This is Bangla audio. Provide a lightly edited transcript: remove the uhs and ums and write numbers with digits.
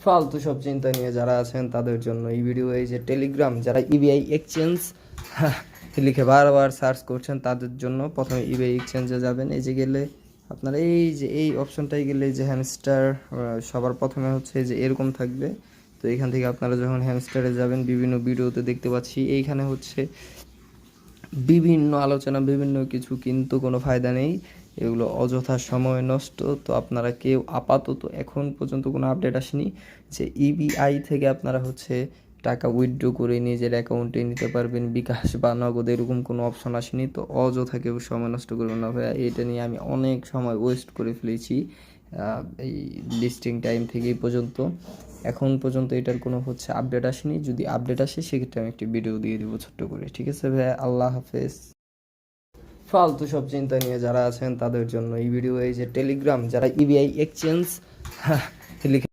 ফালতু সব চিন্তা নিয়ে যারা আছেন তাদের জন্য এই ভিডিও। এই যে টেলিগ্রাম, যারা ইবিআই এক্সচেঞ্জ লিখে বারবার সার্চ করছেন তাদের জন্য প্রথমে ইবিআই এক্সচেঞ্জে যাবেন। এই যে গেলে আপনারা এই যে এই অপশনটাই গেলে যে হ্যামস্টার, সবার প্রথমে হচ্ছে যে এরকম থাকবে। তো এখান থেকে আপনারা যখন হ্যামস্টারে যাবেন বিভিন্ন ভিডিওতে দেখতে পাচ্ছি এইখানে হচ্ছে বিভিন্ন আলোচনা, বিভিন্ন কিছু, কিন্তু কোনো ফায়দা নেই, এগুলো অযথা সময় নষ্ট। তো আপনারা কেউ আপাতত এখন পর্যন্ত কোনো আপডেট আসেনি যে ইবিআই থেকে আপনারা হচ্ছে টাকা উইথড্র করে নিজের অ্যাকাউন্টে নিতে পারবেন, বিকাশ বা নগদ এরকম কোনো অপশন আসেনি। তো অযথা কেউ সময় নষ্ট করবেন না ভাইয়া, এটা নিয়ে আমি অনেক সময় ওয়েস্ট করে ফেলেছি। এই লিস্টিং টাইম থেকে এই পর্যন্ত এখন পর্যন্ত এটার কোনো হচ্ছে আপডেট আসেনি। যদি আপডেট আসে সেক্ষেত্রে আমি একটি ভিডিও দিয়ে দেবো ছোট্ট করে। ঠিক আছে ভাইয়া, আল্লাহ হাফেজ। ফালতু সব চিন্তা নিয়ে যারা আছেন তাদের জন্য এই ভিডিও। এই যে টেলিগ্রাম, যারা ইবিআই এক্সচেঞ্জ লিখে